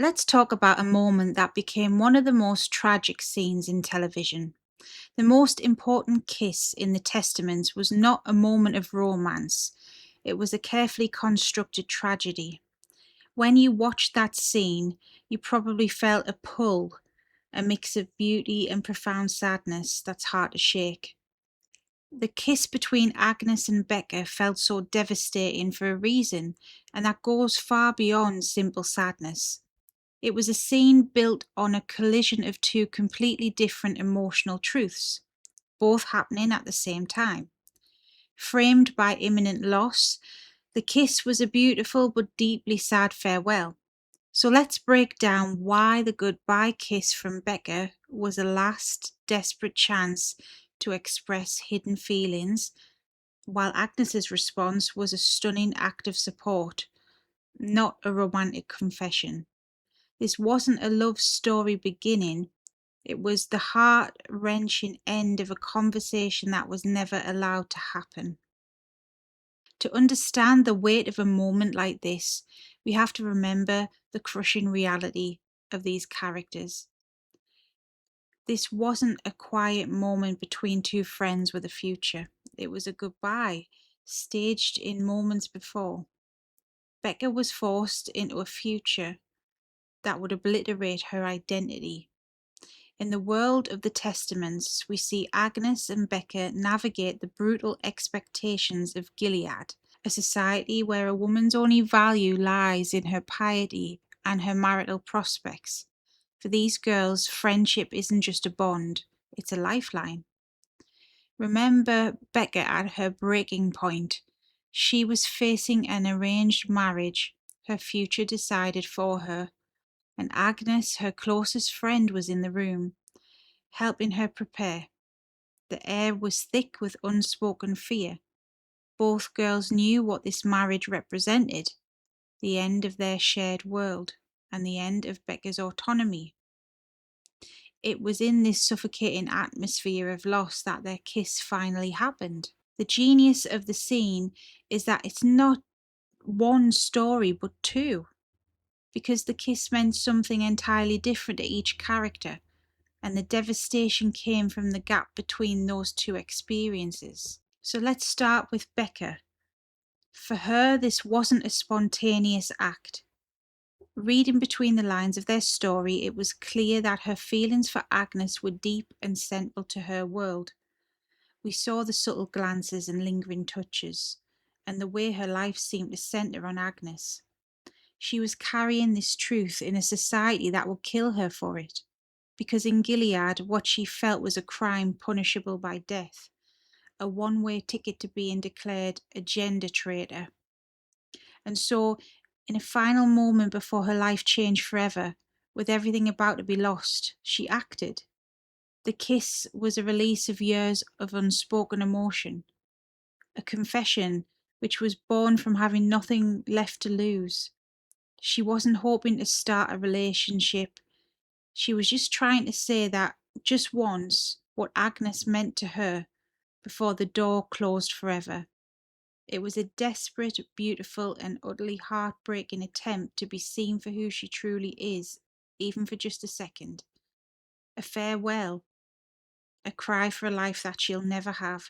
Let's talk about a moment that became one of the most tragic scenes in television. The most important kiss in the Testaments was not a moment of romance, it was a carefully constructed tragedy. When you watched that scene, you probably felt a pull, a mix of beauty and profound sadness that's hard to shake. The kiss between Agnes and Becca felt so devastating for a reason, and that goes far beyond simple sadness. It was a scene built on a collision of two completely different emotional truths, both happening at the same time. Framed by imminent loss, the kiss was a beautiful but deeply sad farewell. So let's break down why the goodbye kiss from Becca was a last desperate chance to express hidden feelings, while Agnes's response was a stunning act of support, not a romantic confession. This wasn't a love story beginning, it was the heart wrenching end of a conversation that was never allowed to happen. To understand the weight of a moment like this, we have to remember the crushing reality of these characters. This wasn't a quiet moment between two friends with a future, it was a goodbye, staged in moments before. Becca was forced into a future that would obliterate her identity. In the world of the Testaments, we see Agnes and Becca navigate the brutal expectations of Gilead, a society where a woman's only value lies in her piety and her marital prospects. For these girls, friendship isn't just a bond, it's a lifeline. Remember Becca at her breaking point. She was facing an arranged marriage, her future decided for her, and Agnes, her closest friend, was in the room, helping her prepare. The air was thick with unspoken fear. Both girls knew what this marriage represented, the end of their shared world and the end of Becca's autonomy. It was in this suffocating atmosphere of loss that their kiss finally happened. The genius of the scene is that it's not one story but two, because the kiss meant something entirely different to each character, and the devastation came from the gap between those two experiences. So let's start with Becca. For her, this wasn't a spontaneous act. Reading between the lines of their story, it was clear that her feelings for Agnes were deep and central to her world. We saw the subtle glances and lingering touches, and the way her life seemed to centre on Agnes. She was carrying this truth in a society that would kill her for it, because in Gilead, what she felt was a crime punishable by death, a one-way ticket to being declared a gender traitor. And so, in a final moment before her life changed forever, with everything about to be lost, she acted. The kiss was a release of years of unspoken emotion, a confession which was born from having nothing left to lose. She wasn't hoping to start a relationship. She was just trying to say that, just once, what Agnes meant to her before the door closed forever. It was a desperate, beautiful, and utterly heartbreaking attempt to be seen for who she truly is, even for just a second. A farewell, a cry for a life that she'll never have.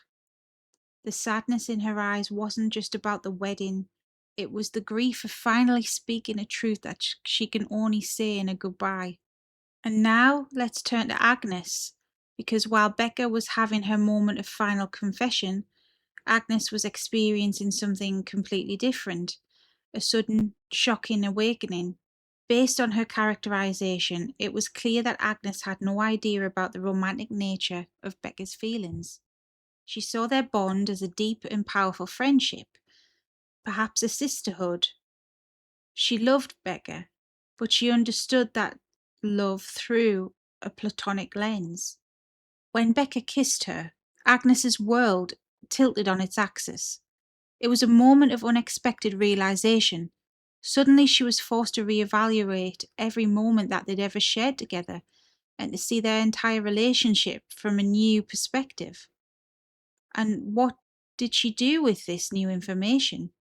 The sadness in her eyes wasn't just about the wedding, it was the grief of finally speaking a truth that she can only say in a goodbye. And now let's turn to Agnes, because while Becca was having her moment of final confession, Agnes was experiencing something completely different, a sudden, shocking awakening. Based on her characterization, it was clear that Agnes had no idea about the romantic nature of Becca's feelings. She saw their bond as a deep and powerful friendship, perhaps a sisterhood. She loved Becca, but she understood that love through a platonic lens. When Becca kissed her, Agnes's world tilted on its axis. It was a moment of unexpected realization. Suddenly she was forced to reevaluate every moment that they'd ever shared together and to see their entire relationship from a new perspective. And what did she do with this new information?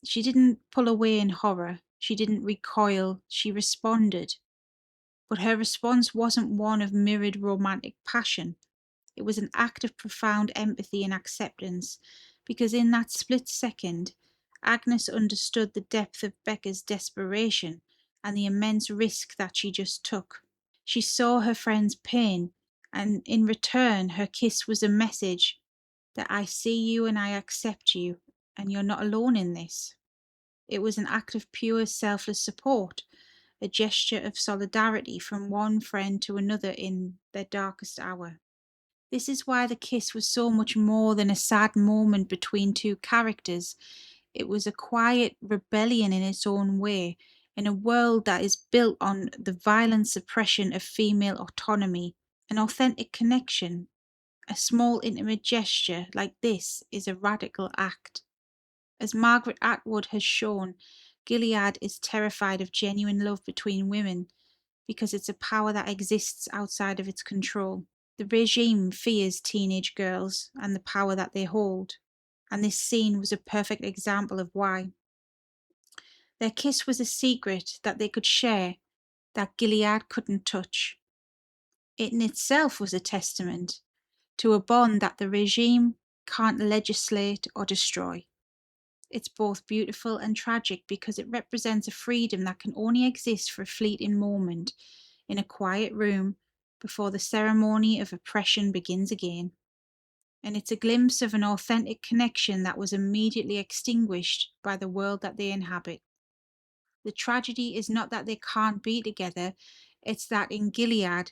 She didn't pull away in horror. She didn't recoil, she responded. But her response wasn't one of mirrored romantic passion. It was an act of profound empathy and acceptance, because in that split second, Agnes understood the depth of Becca's desperation and the immense risk that she just took. She saw her friend's pain, and in return, her kiss was a message that I see you and I accept you, and you're not alone in this. It was an act of pure, selfless support, a gesture of solidarity from one friend to another in their darkest hour. This is why the kiss was so much more than a sad moment between two characters. It was a quiet rebellion in its own way, in a world that is built on the violent suppression of female autonomy. An authentic connection, a small intimate gesture like this, is a radical act. As Margaret Atwood has shown, Gilead is terrified of genuine love between women because it's a power that exists outside of its control. The regime fears teenage girls and the power that they hold, and this scene was a perfect example of why. Their kiss was a secret that they could share, that Gilead couldn't touch. It in itself was a testament to a bond that the regime can't legislate or destroy. It's both beautiful and tragic because it represents a freedom that can only exist for a fleeting moment in a quiet room before the ceremony of oppression begins again. And it's a glimpse of an authentic connection that was immediately extinguished by the world that they inhabit. The tragedy is not that they can't be together, it's that in Gilead,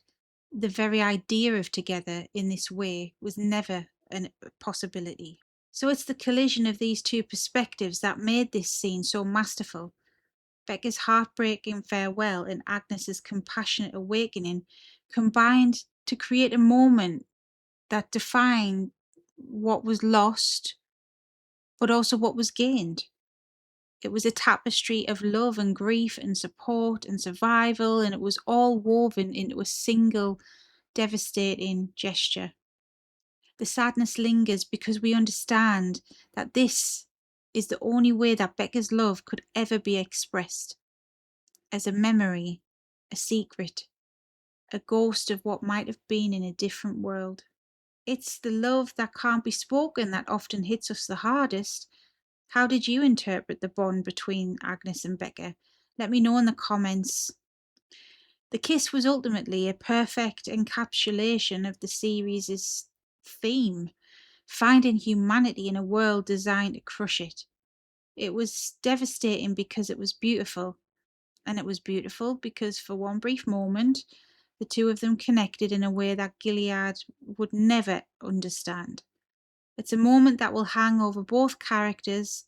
the very idea of together in this way was never a possibility. So it's the collision of these two perspectives that made this scene so masterful. Becca's heartbreaking farewell and Agnes's compassionate awakening combined to create a moment that defined what was lost, but also what was gained. It was a tapestry of love and grief and support and survival, and it was all woven into a single devastating gesture. The sadness lingers because we understand that this is the only way that Becca's love could ever be expressed, as a memory, a secret, a ghost of what might have been in a different world. It's the love that can't be spoken that often hits us the hardest. How did you interpret the bond between Agnes and Becca? Let me know in the comments. The kiss was ultimately a perfect encapsulation of the series' theme, finding humanity in a world designed to crush it. It was devastating because it was beautiful, and it was beautiful because for one brief moment, the two of them connected in a way that Gilead would never understand. It's a moment that will hang over both characters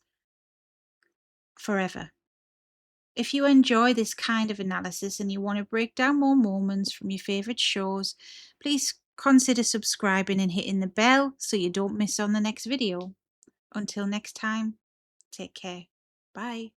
forever. If you enjoy this kind of analysis and you want to break down more moments from your favourite shows, please consider subscribing and hitting the bell so you don't miss on the next video. Until next time, take care. Bye.